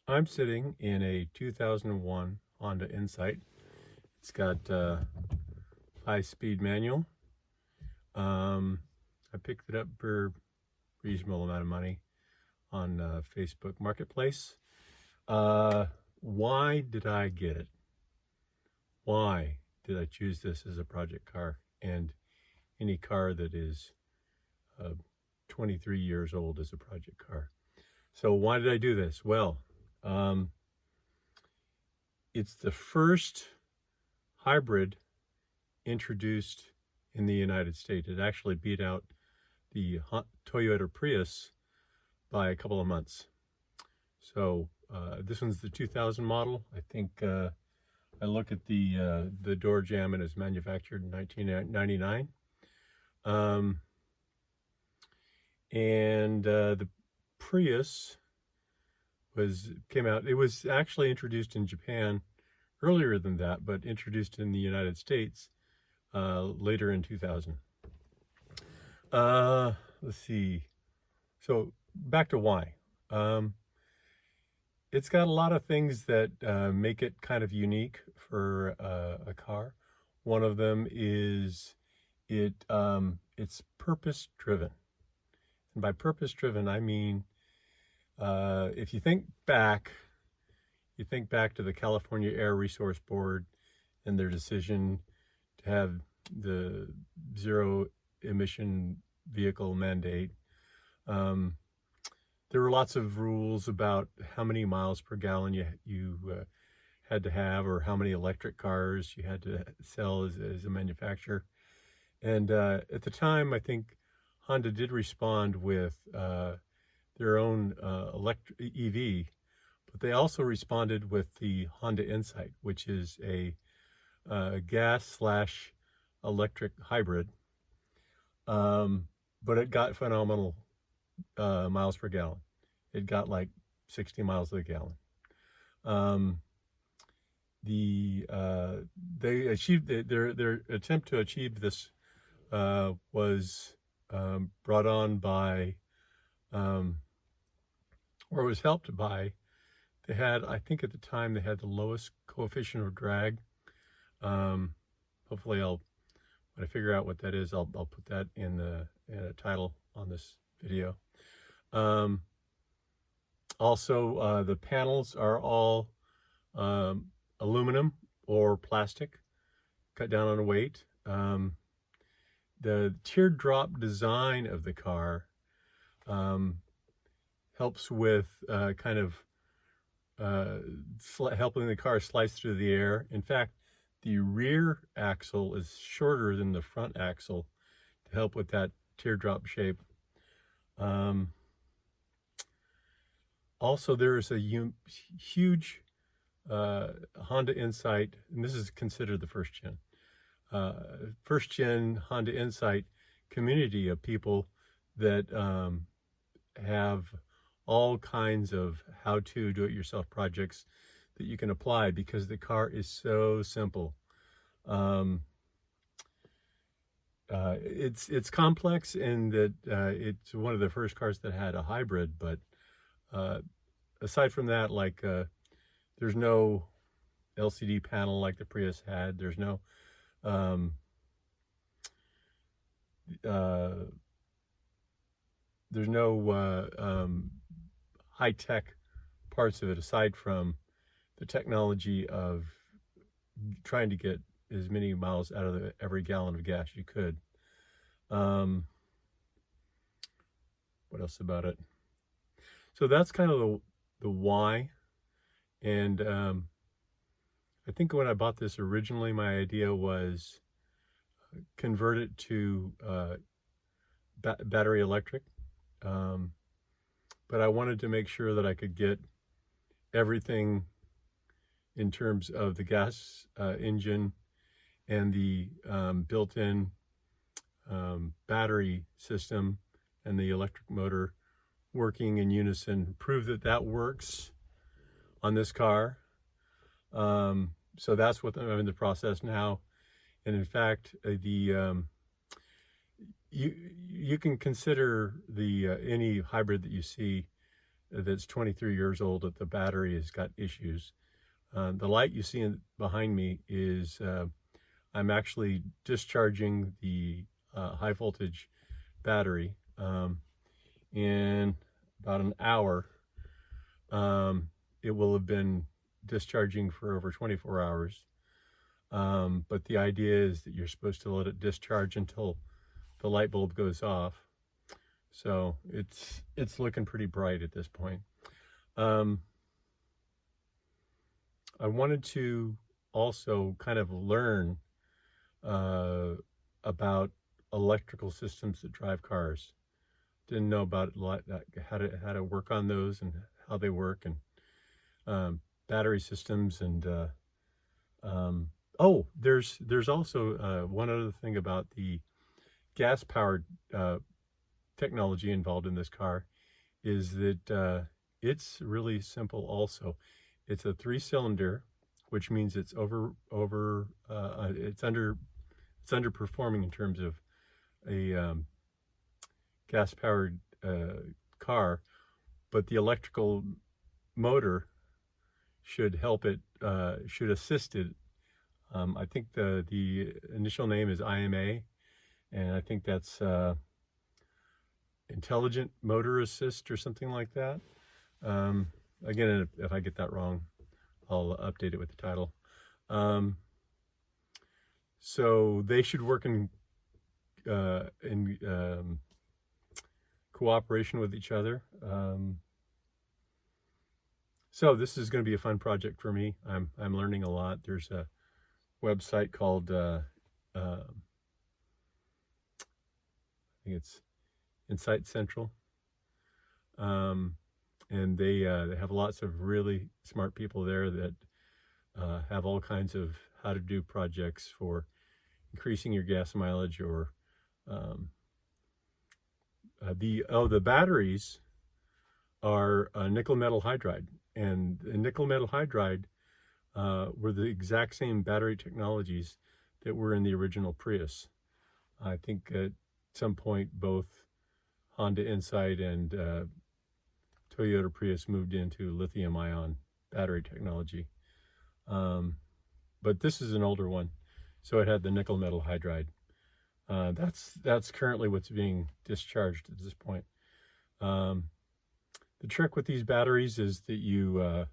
I'm sitting in a 2001 Honda Insight. It's got high-speed manual. I picked it up for a reasonable amount of money on Facebook Marketplace. Why did I get it? Why did I choose this as a project car? And any car that is 23 years old is a project car. So why did I do this? Well, it's the first hybrid introduced in the United States. It actually beat out the Toyota Prius by a couple of months. So this one's the 2000 model. I think I look at the door jamb, and it's manufactured in 1999. And the Prius came out. It was actually introduced in Japan earlier than that, but introduced in the United States later in 2000. Let's see. So back to why. It's got a lot of things that make it kind of unique for a car. One of them is it's purpose-driven. And by purpose-driven, I mean if you think back to the California Air Resource Board and their decision to have the zero emission vehicle mandate. There were lots of rules about how many miles per gallon you had to have, or how many electric cars you had to sell as a manufacturer. And at the time, I think Honda did respond with their own electric EV, but they also responded with the Honda Insight, which is a gas/electric hybrid. But it got phenomenal miles per gallon. It got like 60 miles a gallon. They achieved their attempt to achieve this was brought on by, or was helped by. They had, I think at the time, they had the lowest coefficient of drag. Hopefully, when I figure out what that is, I'll put that in a title on this video. Also, the panels are all aluminum or plastic, cut down on weight. The teardrop design of the car helps with helping the car slice through the air. In fact, the rear axle is shorter than the front axle to help with that teardrop shape. Also, there is a huge Honda Insight, and this is considered the first gen Honda Insight community of people that have all kinds of how-to do-it-yourself projects that you can apply, because the car is so simple. It's complex in that it's one of the first cars that had a hybrid, but aside from that, like there's no LCD panel like the Prius had. There's no high-tech parts of it, aside from the technology of trying to get as many miles out of every gallon of gas you could. What else about it? So that's kind of the why. And I think when I bought this originally, my idea was convert it to battery electric. But I wanted to make sure that I could get everything in terms of the gas engine and the built-in battery system and the electric motor working in unison, prove that works on this car. So that's what I'm in the process now. And in fact, you can consider any hybrid that you see that's 23 years old that the battery has got issues. The light you see behind me is I'm actually discharging the high voltage battery. In about an hour, it will have been discharging for over 24 hours. But the idea is that you're supposed to let it discharge until the light bulb goes off. So it's looking pretty bright at this point. I wanted to also kind of learn about electrical systems that drive cars. Didn't know about how to work on those and how they work, and battery systems, and oh, there's also one other thing about the gas powered technology involved in this car, is that it's really simple also. It's a 3-cylinder, which means it's it's underperforming in terms of a gas-powered car, but the electrical motor should help it, should assist it. I think the initial name is IMA, and I think that's Intelligent Motor Assist or something like that. Again, if I get that wrong, I'll update it with the title. So they should work in cooperation with each other. So this is going to be a fun project for me. I'm learning a lot. There's a website called I think it's Insight Central, and they have lots of really smart people there that have all kinds of how to do projects for increasing your gas mileage, or the batteries are nickel metal hydride, and the nickel metal hydride were the exact same battery technologies that were in the original Prius. I think at some point both Honda Insight and Toyota Prius moved into lithium-ion battery technology. But this is an older one, so it had the nickel metal hydride. That's currently what's being discharged at this point. The trick with these batteries is that you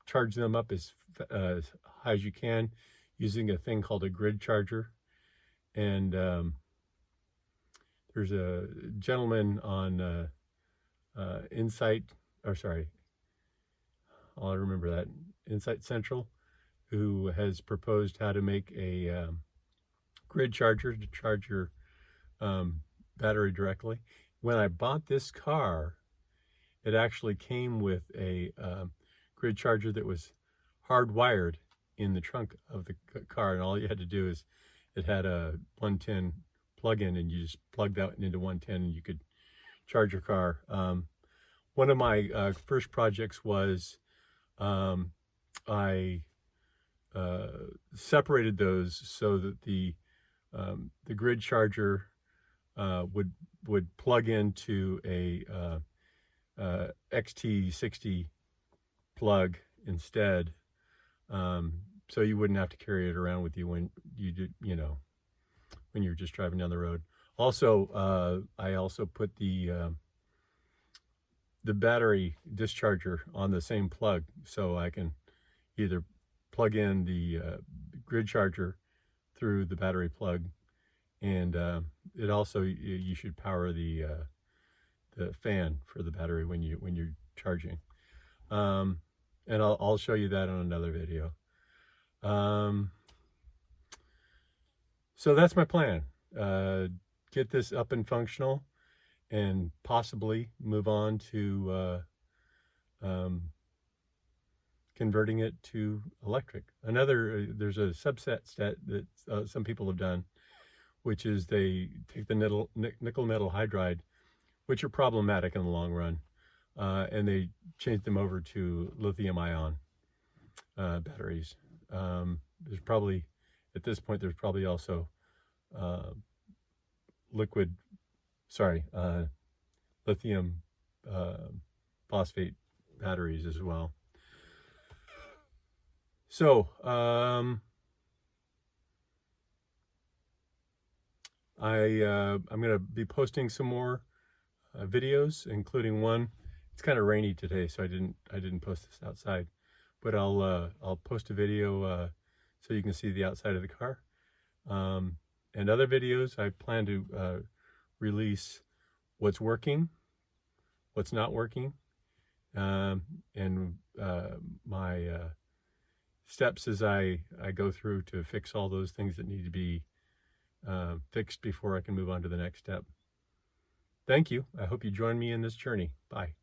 charge them up as high as you can using a thing called a grid charger. And there's a gentleman on Insight Central, who has proposed how to make a grid charger to charge your battery directly. When I bought this car, it actually came with a grid charger that was hardwired in the trunk of the car, and all you had to do is, it had a 110 plug-in, and you just plugged that into 110 and you could charge your car. One of my first projects was I separated those so that the grid charger would plug into a XT60 plug instead, so you wouldn't have to carry it around with you when you did, when you're just driving down the road. Also, I also put the battery discharger on the same plug, so I can either plug in the grid charger through the battery plug, and it also, you should power the fan for the battery when you're charging. And I'll show you that on another video. So that's my plan. Get this up and functional, and possibly move on to converting it to electric. There's a subset that some people have done, which is they take the nickel metal hydride, which are problematic in the long run, and they change them over to lithium-ion batteries. There's probably, at this point, there's probably also lithium phosphate batteries as well. So I'm going to be posting some more videos, including one. It's kind of rainy today, so I didn't post this outside, but I'll post a video so you can see the outside of the car. And other videos, I plan to release what's working, what's not working, and my steps as I go through to fix all those things that need to be fixed before I can move on to the next step. Thank you. I hope you join me in this journey. Bye.